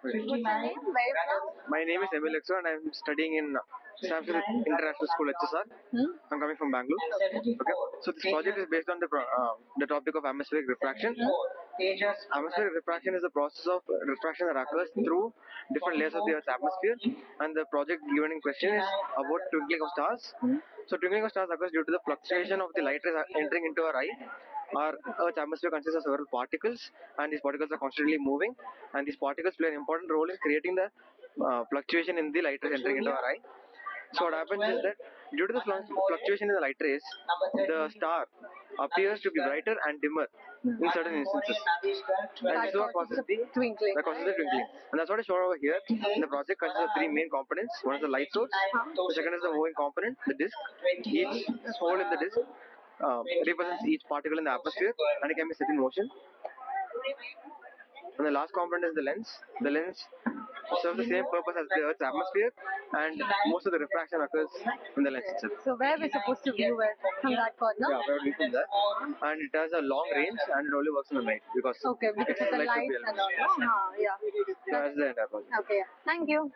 What's your name? Where you from? My name is Emil Exo and I'm studying in Stanford International School HSR. I'm coming from Bangalore. Okay. So this project is based on the topic of atmospheric refraction. Atmospheric refraction is the process of refraction that occurs through different layers of the Earth's atmosphere, and the project given in question is about twinkling of stars. So twinkling of stars occurs due to the fluctuation of the light rays entering into our eye. Our Earth's atmosphere consists of several particles, and these particles are constantly moving, and these particles play an important role in creating the fluctuation in the light rays entering into our eye. So what happens is that due to the fluctuation in the light rays, the star appears to be brighter and dimmer in certain instances. And this is what causes the Twinkling. twinkling. And that's what is shown over here. In the project consists of three main components. One is the light source. The second is the moving component, the disk. Each hole in the disk represents each particle in the atmosphere, and it can be set in motion. And the last component is the lens. The lens serves the same purpose as the Earth's atmosphere, and most of the refraction occurs in the lens itself. So where we're supposed to view it? From that corner? Yeah, where we from that. And it has a long range and it only works in the night because Okay, because of the lights and all. Yeah. So that's the entire project. Okay, thank you.